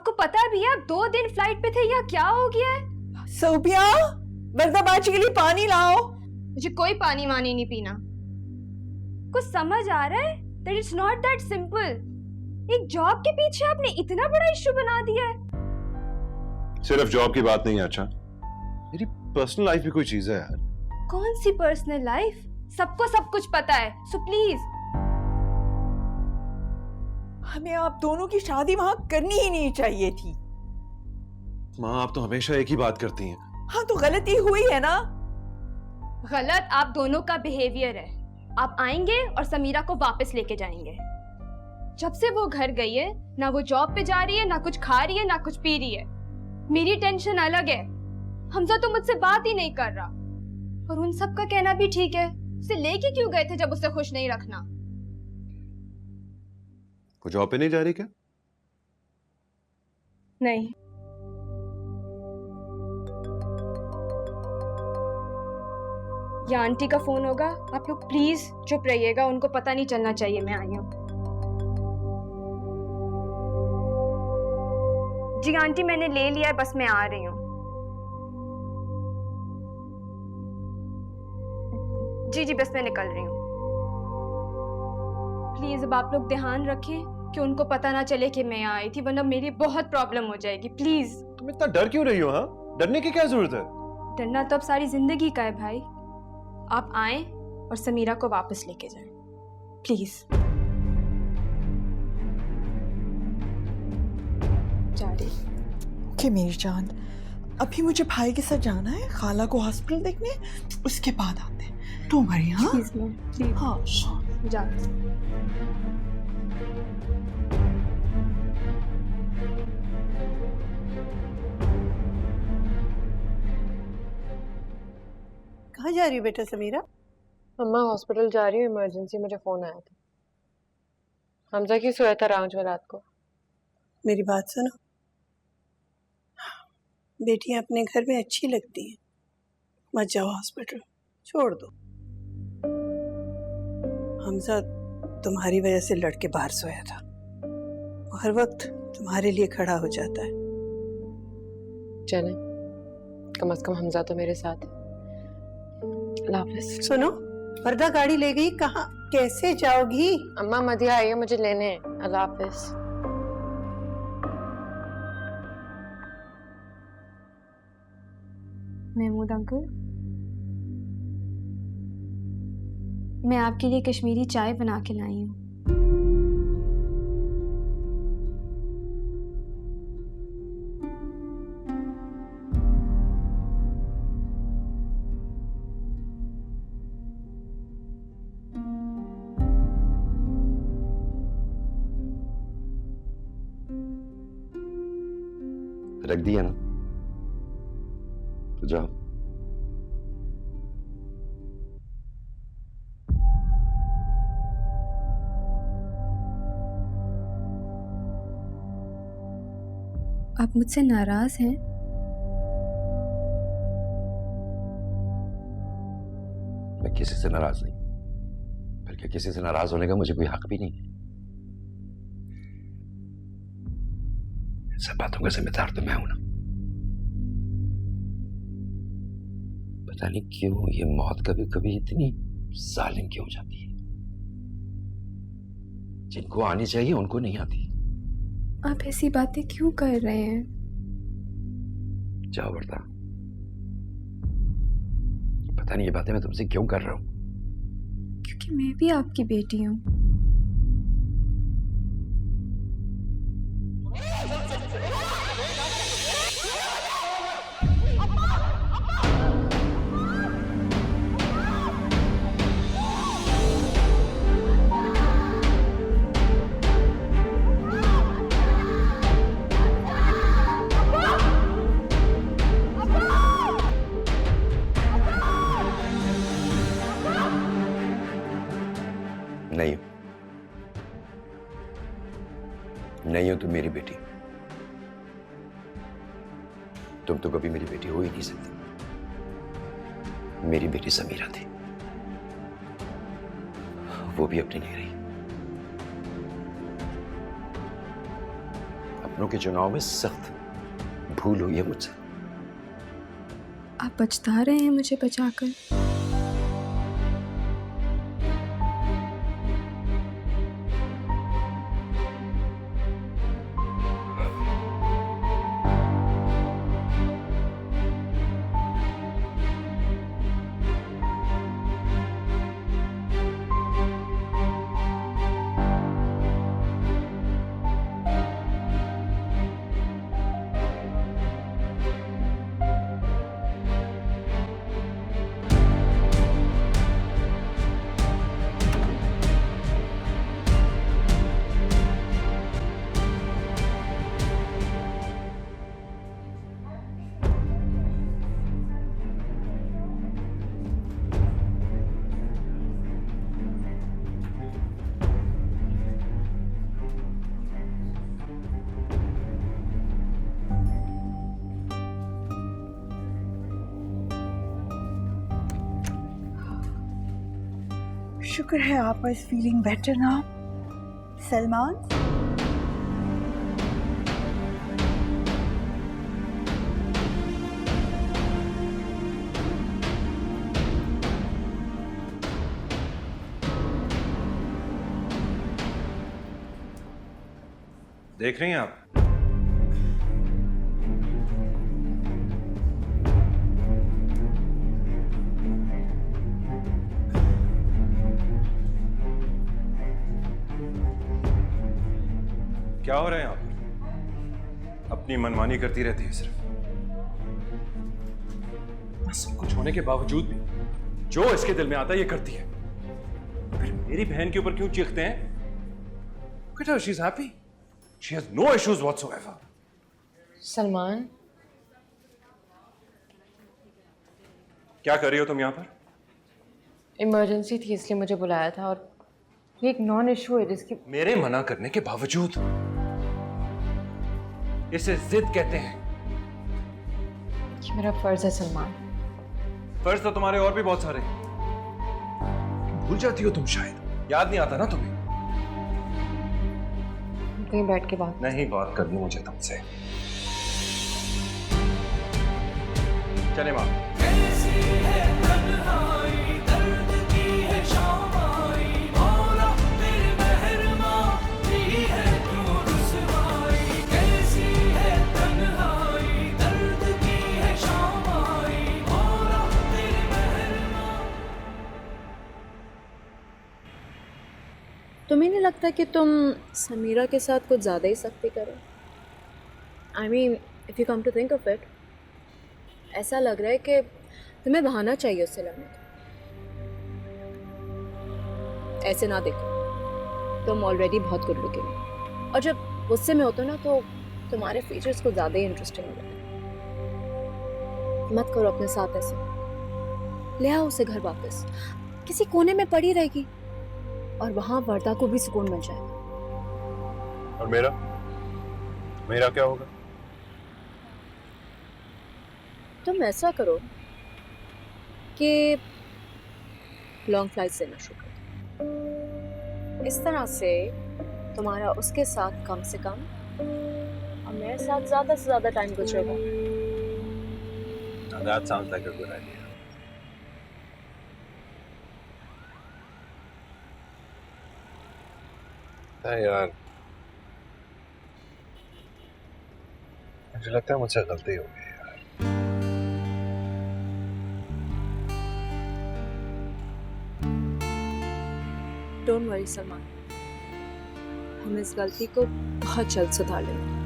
आपको पता भी है आप 2 दिन फ्लाइट पे थे, या क्या हो गया है? सोफिया, बर्दाबाची के लिए पानी लाओ। मुझे कोई पानी वानी नहीं पीना। कुछ समझ आ रहा है that it's not that simple। एक जॉब के पीछे आपने इतना बड़ा इश्यू बना दिया है। सिर्फ जॉब की बात नहीं है, अच्छा मेरी पर्सनल लाइफ भी कोई चीज है यार। कौन सी पर्सनल लाइफ? सबको सब कुछ पता है, सो प्लीज। हमें आप दोनों की शादी वहां करनी ही नहीं चाहिए थी। माँ, आप तो हमेशा एक ही बात करती हैं। हाँ, तो गलती हुई है ना। गलत आप दोनों का बिहेवियर है। आप आएंगे और समीरा को वापस लेके जाएंगे। जब से वो घर गई है, ना वो जॉब पे जा रही है, ना कुछ खा रही है, ना कुछ पी रही है। मेरी टेंशन अलग है। हमजा तो मुझसे बात ही नहीं कर रहा, और उन सब का कहना भी ठीक है। उसे लेके क्यों गए थे जब उसे खुश नहीं रखना? वो जॉब पे नहीं जा रही क्या? नहीं। या आंटी का फोन होगा। आप लोग प्लीज चुप रहिएगा, उनको पता नहीं चलना चाहिए मैं आई हूँ। जी आंटी, मैंने ले लिया है, बस मैं आ रही हूँ। जी जी, बस मैं निकल रही हूँ। प्लीज अब आप लोग ध्यान रखें कि उनको पता ना चले कि मैं आई थी, वरना मेरी बहुत प्रॉब्लम हो जाएगी। प्लीज। तुम इतना डर क्यों रही हो? हाँ, डरने की क्या जरूरत है? डरना तो अब सारी जिंदगी का है भाई। आप आए और समीरा को वापस लेके जाएं, प्लीज। जा रही। ओके मेरी जान, अभी मुझे भाई के साथ जाना है खाला को हॉस्पिटल देखने, उसके बाद आते हैं। तो वरी। हाँ प्लीज मैम, प्लीज। हाँ जा। कहाँ जा रही हो बेटा समीरा? अम्मा हॉस्पिटल जा रही हूँ, इमरजेंसी। मुझे फोन आया था। हमजा की सोया था राउंड में रात को। मेरी बात सुनो, बेटियां अपने घर में अच्छी लगती हैं, मत जाओ हॉस्पिटल, छोड़ दो। हमजा तुम्हारी वजह से लड़के बाहर सोया था, वो हर वक्त तुम्हारे लिए खड़ा हो जाता है। चले, कम से कम हमजा तो मेरे साथ है। अल्लाह हाफिज। सुनो, वर्दा गाड़ी ले गई, कहाँ कैसे जाओगी? अम्मा मदिया आई है मुझे लेने। अल्लाह हाफिज। महमूद अंकल, मैं आपके लिए कश्मीरी चाय बना के लाई हूँ। रख दिया ना, तो जाओ। आप मुझसे नाराज हैं? मैं किसी से नाराज नहीं, बल्कि किसी से नाराज होने का मुझे कोई हक भी नहीं है। सब बातों का जिम्मेदार तो मैं हूं ना। पता नहीं क्यों ये मौत कभी कभी इतनी जालिम क्यों हो जाती है। जिनको आनी चाहिए उनको नहीं आती। आप ऐसी बातें क्यों कर रहे हैं? जाओ वर्दा, पता नहीं ये बातें मैं तुमसे क्यों कर रहा हूं। क्योंकि मैं भी आपकी बेटी हूँ। नहीं हो, नहीं हो तुम मेरी बेटी। तुम तो कभी मेरी बेटी हो ही नहीं सकती। मेरी बेटी समीरा थी, वो भी अपनी नहीं रही। अब सपनों के चुनाव में सख्त भूल हुई है मुझसे। आप पछता रहे हैं मुझे बचाकर? शुक्र है आप is feeling better now. Salman, देख रही हैं आप? क्या हो रहा है यहाँ पर? अपनी मनमानी करती रहती है सिर्फ। सब कुछ होने के बावजूद भी जो इसके दिल में आता है ये करती है। फिर मेरी बहन के ऊपर क्यों चीखते हैं? Look at her, she's happy. She has no issues whatsoever. Salman, क्या कर रही हो तुम यहाँ पर? इमरजेंसी थी इसलिए मुझे बुलाया था और ये एक नॉन इशू है जिसकी मेरे मना करने के बावजूद इसे जिद कहते हैं। ये मेरा फर्ज है सलमान। फर्ज तो तुम्हारे और भी बहुत सारे हैं। भूल जाती हो तुम शायद, याद नहीं आता ना तुम्हें। कहीं बैठ के बात नहीं बात करनी मुझे तुमसे। चले माँ। तुम्हें नहीं लगता कि तुम समीरा के साथ कुछ ज़्यादा ही सख्ती करो? I mean if you come to think of it, ऐसा लग रहा है कि तुम्हें बहाना चाहिए उससे लड़ने का। ऐसे ना देखो, तुम ऑलरेडी बहुत गुड लुकिंग हो और जब गुस्से में होते हो ना तो तुम्हारे फीचर्स को ज़्यादा ही इंटरेस्टिंग हो जाते हैं। मत करो अपने साथ ऐसे, ले आओ उसे घर वापस, किसी कोने में पड़ी रहेगी और वहां वर्दा को भी सुकून मिल जाएगा। और मेरा क्या होगा? तुम ऐसा करो कि लॉन्ग फ्लाइट देना शुरू कर दो। इस तरह से तुम्हारा उसके साथ कम से कम और मेरे साथ ज़्यादा से ज़्यादा टाइम गुजरेगा। That sounds like a good idea. यार, मुझे लगता है मुझसे गलती हो गई यार। डोंट वरी सलमान, हम इस गलती को बहुत जल्द सुधार लेंगे।